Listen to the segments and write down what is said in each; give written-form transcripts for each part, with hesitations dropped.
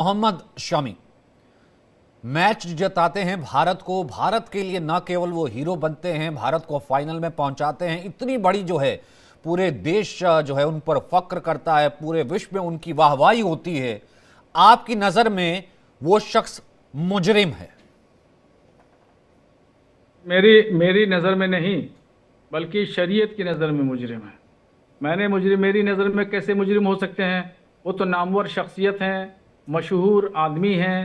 Mohammed Shami match जिताते हैं भारत को। भारत के लिए न केवल वो हीरो बनते हैं, भारत को फाइनल में पहुंचाते हैं। इतनी बड़ी जो है पूरे देश जो है उन पर फक्र करता है, पूरे विश्व में उनकी वाहवाही होती है। आपकी नजर में वो शख्स मुजरिम है? मेरी मेरी नज़र में नहीं, बल्कि शरीयत की नज़र में मुजरिम है। मेरी नज़र में कैसे मुजरिम हो सकते हैं? वो तो नामवर शख्सियत हैं, मशहूर आदमी हैं,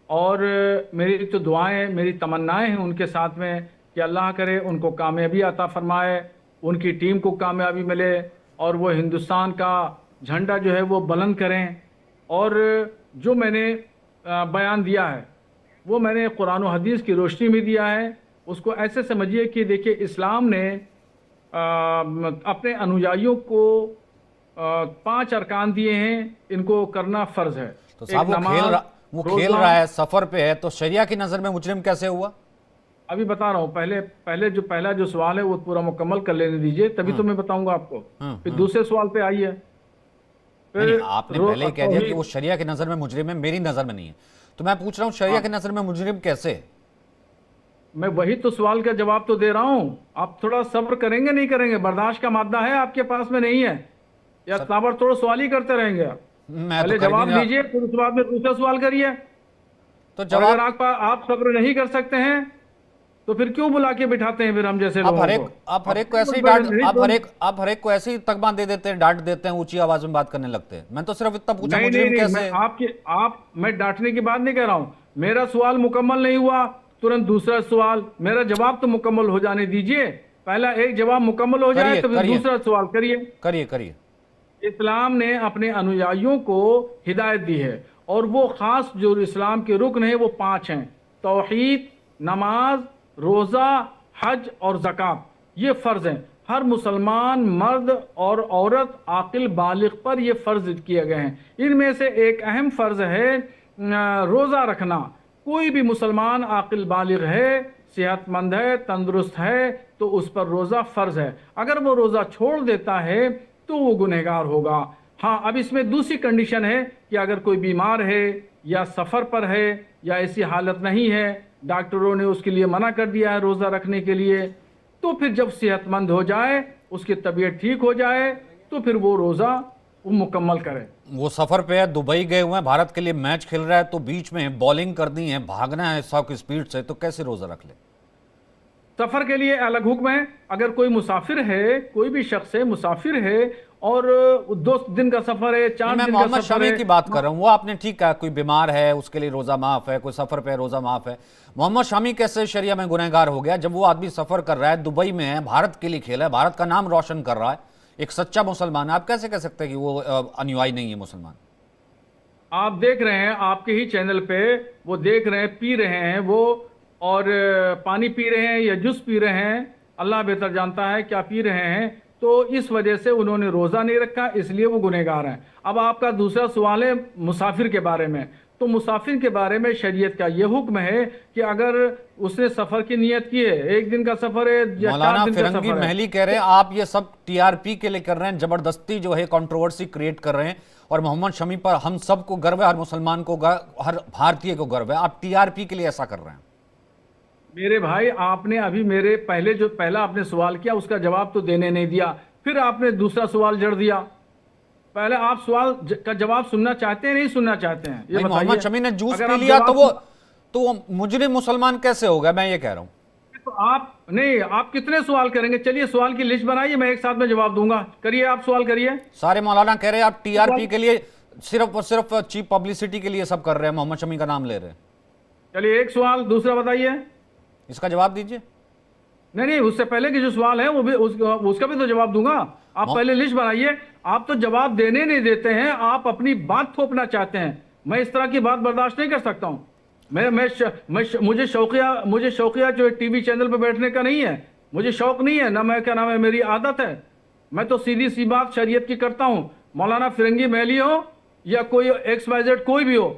और मेरी तो दुआएं, मेरी तमन्नाएं हैं उनके साथ में कि अल्लाह करे उनको कामयाबी अता फरमाए, उनकी टीम को कामयाबी मिले, और वो हिंदुस्तान का झंडा जो है वो बुलंद करें। और जो मैंने बयान दिया है वो मैंने कुरान और हदीस की रोशनी में दिया है। उसको ऐसे समझिए कि देखिए, इस्लाम ने अपने अनुयायियों को 5 अरकान दिए हैं, इनको करना फ़र्ज है। तो एक साहब नमाज, वो खेल रोज़ा। रहा है, सफर पे है, तो शरिया की नजर में मुजरिम कैसे हुआ? अभी बता रहा हूँ, पहला जो सवाल है वो पूरा मुकम्मल कर लेने दीजिए, तभी तो मैं बताऊंगा आपको। फिर दूसरे सवाल पे आइए। नहीं नहीं, फिर आपने पहले ही कह दिया कि वो तौहीद। शरिया की नजर में मुजरिम है, मेरी नजर में नहीं है। तो मैं पूछ रहा हूँ शरिया की हाँ, नजर में मुजरिम कैसे है? मैं वही तो सवाल का जवाब तो दे रहा हूँ। आप थोड़ा सब्र करेंगे, नहीं करेंगे? बर्दाश्त का मादा है आपके पास में, नहीं है? या सर, ताबड़तोड़ सवाल ही करते रहेंगे आप? मैं तो पहले कर भी जवाब नहीं। दीजिए, फिर उसके बाद में दूसरा सवाल करिए। तो और अगर जवाब आप सब्र नहीं कर सकते हैं तो फिर क्यों बुला के बिठाते हैं फिर हम जैसे आप लोगों को? हर एक को ऐसे ही पर डांट नहीं तो। आप हर एक को ऐसे ही तकमा दे देते हैं, डांट देते हैं, ऊंची आवाज में बात करने लगते हैं। मैं तो सिर्फ इतना पूछा नहीं नहीं मुजरिम नहीं, कैसे है? मैं डांटने की बात नहीं कह रहा हूं। मेरा सवाल मुकम्मल नहीं हुआ, तुरंत दूसरा सवाल। मेरा जवाब तो मुकम्मल हो जाने दीजिए। पहला एक जवाब मुकम्मल हो जाए करिए तो फिर करिए दूसरा सवाल करिए। करिए करिए। इस्लाम ने अपने अनुयायियों को हिदायत दी है, और वो खास जो इस्लाम के रुकन है वो 5 हैं: तौहीद, नमाज, रोज़ा, हज और ज़कात। ये फ़र्ज़ हैं। हर मुसलमान मर्द और औरत आकिल बालिग पर ये फ़र्ज़ किए गए हैं। इनमें से एक अहम फ़र्ज़ है रोज़ा रखना। कोई भी मुसलमान आकिल बालिग है, सेहतमंद है, तंदुरुस्त है, तो उस पर रोज़ा फ़र्ज़ है। अगर वो रोज़ा छोड़ देता है तो वो गुनहगार होगा। हाँ, अब इसमें दूसरी कंडीशन है कि अगर कोई बीमार है या सफ़र पर है या ऐसी हालत नहीं है, डॉक्टरों ने उसके लिए मना कर दिया है रोज़ा रखने के लिए, तो फिर जब सेहतमंद हो जाए, उसकी तबीयत ठीक हो जाए, तो फिर वो रोज़ा वो मुकम्मल करे। वो सफर पे है, दुबई गए हुए हैं, भारत के लिए मैच खेल रहा है, तो बीच में बॉलिंग करनी है, भागना है 100 की स्पीड से, तो कैसे रोजा रख ले? सफ़र के लिए अलग हुक्म है। अगर कोई मुसाफिर है, कोई भी शख्स है, मुसाफिर है, और 2 दिन का सफ़र है, नहीं, 4 मैं दिन का मोहम्मद सफ़र शमी है। की बात कर रहा हूँ। वो आपने ठीक कहा, कोई बीमार है उसके लिए रोजा माफ है, कोई सफर पे है रोजा माफ है। मोहम्मद शमी कैसे शरिया में गुनहगार हो गया जब वो आदमी सफर कर रहा है, दुबई में है, भारत के लिए खेला है, भारत का नाम रोशन कर रहा है, एक सच्चा मुसलमान है? आप कैसे कह सकते हैं कि वो अनुयायी नहीं है मुसलमान? आप देख रहे हैं आपके ही चैनल पे, वो देख रहे हैं, पी रहे हैं वो, और पानी पी रहे हैं या जूस पी रहे हैं, अल्लाह बेहतर जानता है क्या पी रहे हैं। तो इस वजह से उन्होंने रोज़ा नहीं रखा, इसलिए वो गुनहगार हैं। अब आपका दूसरा सवाल है मुसाफिर के बारे में। तो मुसाफिर के बारे में शरीयत का ये हुक्म है कि अगर उसने सफ़र की नियत की है, 1 दिन का सफ़र है या 4 मौलाना दिन का फिरंगी सफ़र है, महली कह रहे हैं आप ये सब टीआरपी के लिए कर रहे हैं, जबरदस्ती जो है कंट्रोवर्सी क्रिएट कर रहे हैं, और मोहम्मद शमी पर हम सबको गर्व है, हर मुसलमान को हर भारतीय को गर्व है, आप टीआरपी के लिए ऐसा कर रहे हैं? मेरे भाई, आपने अभी मेरे पहला आपने सवाल किया, उसका जवाब तो देने नहीं दिया, फिर आपने दूसरा सवाल जड़ दिया। पहले आप सवाल का जवाब सुनना चाहते हैं, नहीं सुनना चाहते हैं, ये नहीं, बताइए। मोहम्मद शमी ने जूस अगर पी आप लिया तो जवाब वो मुजरिम मुसलमान कैसे हो गया, मैं ये कह रहा हूं। तो आप नहीं, आप कितने सवाल करेंगे? चलिए सवाल की लिस्ट बनाइए, मैं एक साथ में जवाब दूंगा। करिए, आप सवाल करिए। सारे मौलाना कह रहे हैं आप टीआरपी सवाल- के लिए सिर्फ और सिर्फ चीप पब्लिसिटी के लिए सब कर रहे हैं, मोहम्मद शमी का नाम ले रहे हैं। चलिए, एक सवाल दूसरा बताइए। इसका जवाब दीजिए। नहीं नहीं, उससे पहले के जो सवाल है वो भी उसका भी तो जवाब दूंगा। आप मो- पहले लिस्ट बनाइए। आप तो जवाब देने नहीं देते हैं, आप अपनी बात थोपना चाहते हैं। मैं इस तरह की बात बर्दाश्त नहीं कर सकता हूं। मुझे शौकिया जो टीवी चैनल पर बैठने का नहीं है, मुझे शौक नहीं है ना, मैं क्या नाम है, मेरी आदत है। मैं तो सीधी सी बात शरीयत की करता हूं। मौलाना फिरंगी महली हो या कोई XYZ कोई भी हो,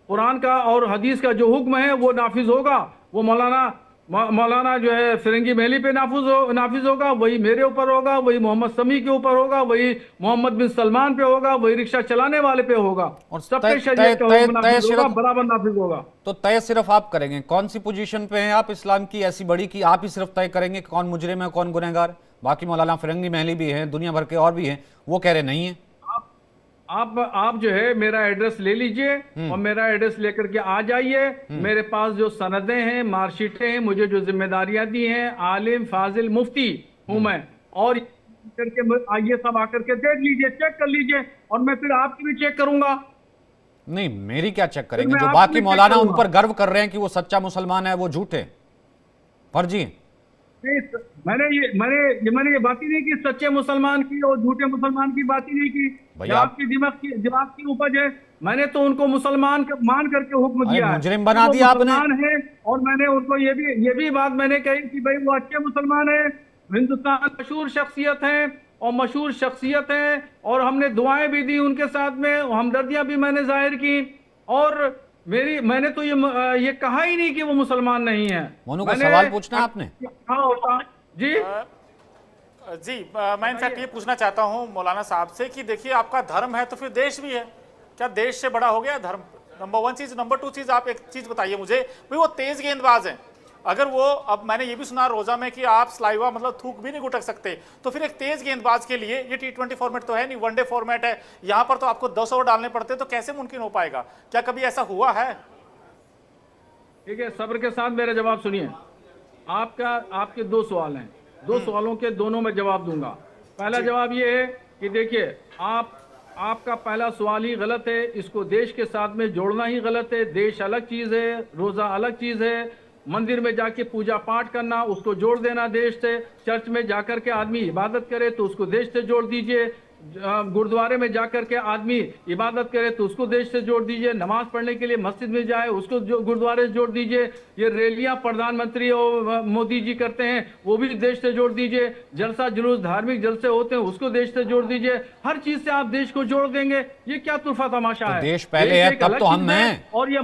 कुरान का और हदीस का जो हुक्म है वो नाफिज होगा। वो मौलाना मौलाना जो है फिरंगी महली पे नाफिज होगा, वही मेरे ऊपर होगा, वही मोहम्मद समी के ऊपर होगा, वही मोहम्मद बिन सलमान पे होगा, वही रिक्शा चलाने वाले पे होगा, और सब पे तय शरीयत का तय हुक्म तय नाफिज होगा, सिर्फ बराबर नाफिज होगा। तो तय सिर्फ आप करेंगे? कौन सी पोजीशन पे हैं आप इस्लाम की ऐसी बड़ी कि आप ही सिर्फ तय करेंगे कौन मुजरिम है कौन गुनहगार? बाकी मौलाना फिरंगी महली भी हैं, दुनिया भर के और भी हैं, वो कह रहे नहीं है। आप जो है मेरा एड्रेस ले लीजिए और मेरा एड्रेस लेकर के आ जाइए। मेरे पास जो सनदें हैं, मार्कशीटें हैं, मुझे जो जिम्मेदारियां दी हैं, आलिम फाजिल मुफ्ती हूं मैं, और करके आइए सब आकर के देख लीजिए, चेक कर लीजिए, और मैं फिर आपकी भी चेक करूंगा। नहीं, मेरी क्या चेक फिर करेंगे? मैं जो आपकी बाकी भी चेक मौलाना उन करूंगा। पर गर्व कर रहे हैं कि वो सच्चा मुसलमान है, वो झूठे फर्जी हैं। नहीं, मैंने ये बात ही नहीं की सच्चे मुसलमान की और झूठे मुसलमान की बात ही नहीं की। भाई ये आपकी दिमाग की उपज है। मैंने तो उनको मुसलमान मान करके हुक्म अरे दिया है मुजरिम कि बना वो दिया आपने। मुसलमान है, और मैंने उनको ये भी बात मैंने कही कि भाई वो अच्छे मुसलमान है, हिंदुस्तान मशहूर शख्सियत है और मशहूर शख्सियत है, और हमने दुआएं भी दी उनके साथ में, हमदर्दियां भी मैंने जाहिर की, और मैंने तो ये कहा ही नहीं कि वो मुसलमान नहीं है। मोनू को मैंने सवाल पूछना है आपने? हाँ होता जी। जी मैं इनफैक्ट ये पूछना चाहता हूँ मौलाना साहब से कि देखिए आपका धर्म है तो फिर देश भी है, क्या देश से बड़ा हो गया है धर्म? नंबर वन चीज। नंबर टू चीज, आप एक चीज बताइए मुझे, भाई वो तेज गेंदबाज हैं, अगर वो, अब मैंने ये भी सुना रोजा में कि आप सलाइवा मतलब थूक भी नहीं गुटक सकते, तो फिर एक तेज गेंदबाज के लिए, ये T20 फॉर्मेट तो है नहीं, वनडे फॉर्मेट है, यहाँ पर तो आपको 10 ओवर डालने पड़ते, तो कैसे मुमकिन हो पाएगा? क्या कभी ऐसा हुआ है? ठीक है, सब्र के साथ मेरा जवाब सुनिए। आपके दो सवाल हैं, दो सवालों के दोनों में जवाब दूंगा। पहला जवाब ये है कि देखिए, आपका पहला सवाल ही गलत है, इसको देश के साथ में जोड़ना ही गलत है। देश अलग चीज है, रोजा अलग चीज है। मंदिर में जाके पूजा पाठ करना, उसको जोड़ देना देश से। चर्च में जाकर के आदमी इबादत करे तो उसको देश से जोड़ दीजिए। गुरुद्वारे में जाकर के आदमी इबादत करे तो उसको देश से जोड़ दीजिए। नमाज पढ़ने के लिए मस्जिद में जाए, उसको गुरुद्वारे से जोड़ दीजिए। ये रैलियां प्रधानमंत्री और मोदी जी करते हैं, वो भी देश से जोड़ दीजिए। जलसा जुलूस, धार्मिक जलसे होते हैं, उसको देश से जोड़ दीजिए। हर चीज से आप देश को जोड़ देंगे, ये क्या तुरफा तमाशा तो है? देश पहले है एक तब अलग तो हम चीज है, हैं। और ये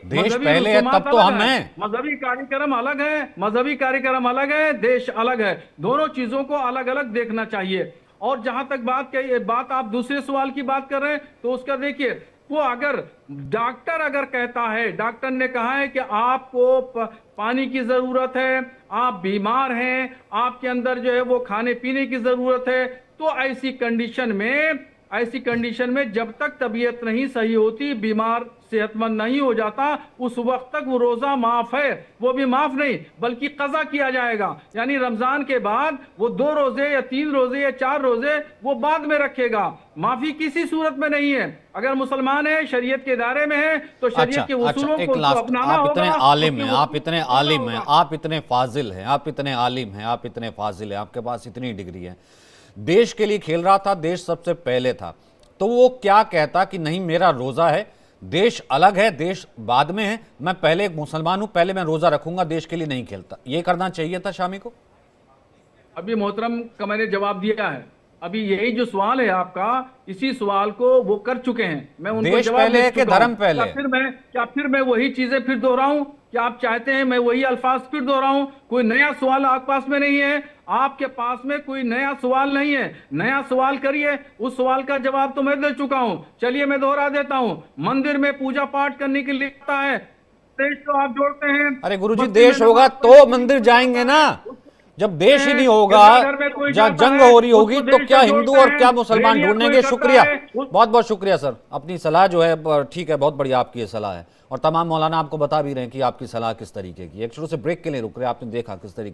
देश पहले है तब तो हम हैं। मजहबी कार्यक्रम अलग है, मजहबी कार्यक्रम अलग है, देश अलग है। दोनों चीजों को अलग अलग देखना चाहिए। और जहां तक बात आप दूसरे सवाल की बात कर रहे हैं, तो उसका देखिए, वो अगर डॉक्टर कहता है, डॉक्टर ने कहा है कि आपको पानी की जरूरत है, आप बीमार हैं, आपके अंदर जो है वो खाने पीने की जरूरत है, तो ऐसी कंडीशन में जब तक तबीयत नहीं सही होती, बीमार सेहतमंद नहीं हो जाता, उस वक्त तक वो रोजा माफ है। वो भी माफ नहीं बल्कि कज़ा किया जाएगा, यानी रमजान के बाद वो 2 रोजे या 3 रोजे या 4 रोजे वो बाद में रखेगा। माफी किसी सूरत में नहीं है। अगर मुसलमान है, शरीयत के दायरे में है, तो शरीयत के उसूलों एक को लास्ट, अपनाना आप होगा। इतने आलिम हैं, आप उसके इतने उसूलों को आलिम अपनाना हैं, होगा। आप इतने फाजिल हैं, आप इतने आलिम हैं, आप इतने फाजिल हैं, आपके पास इतनी डिग्री है, देश के लिए खेल रहा था, देश सबसे पहले था, तो वो क्या कहता कि नहीं मेरा रोजा है, देश अलग है, देश बाद में है, मैं पहले एक मुसलमान हूं, पहले मैं रोजा रखूंगा, देश के लिए नहीं खेलता? ये करना चाहिए था शामी को। अभी मोहतरम का मैंने जवाब दिया है। अभी यही जो सवाल है आपका, इसी सवाल को वो कर चुके हैं। मैं उनको देश जवाब पहले दे है कि चुका हूं। धर्म पहले? क्या फिर मैं वही चीजें फिर दोहराऊं? क्या आप चाहते हैं मैं वही अल्फाज फिर दोहराऊं? कोई नया सवाल आपके पास में नहीं है, आपके पास में कोई नया सवाल नहीं है। नया सवाल करिए, उस सवाल का जवाब तो मैं दे चुका हूं। चलिए मैं दोहरा देता हूं। मंदिर में पूजा पाठ करने के लिए आता है, देश को आप जोड़ते हैं। अरे गुरुजी, मस्जिद में देश होगा नमाज तो पढ़ने के मंदिर लिए जाएंगे ना। जब देश ही नहीं गिरजाघर होगा, में कोई जहाँ जाता जंग है, हो रही होगी, उसको तो देश क्या से हिंदू जोड़ते और हैं। क्या मुसलमान रैलियां ढूंढेंगे? कोई करता शुक्रिया, है, बहुत बहुत शुक्रिया सर, अपनी सलाह जो है ठीक है, बहुत बढ़िया आपकी ये सलाह है, और तमाम मौलाना आपको बता भी रहे हैं कि आपकी सलाह किस तरीके की है। एक छोटे से ब्रेक के लिए रुक रहे हैं, आपने देखा किस तरीके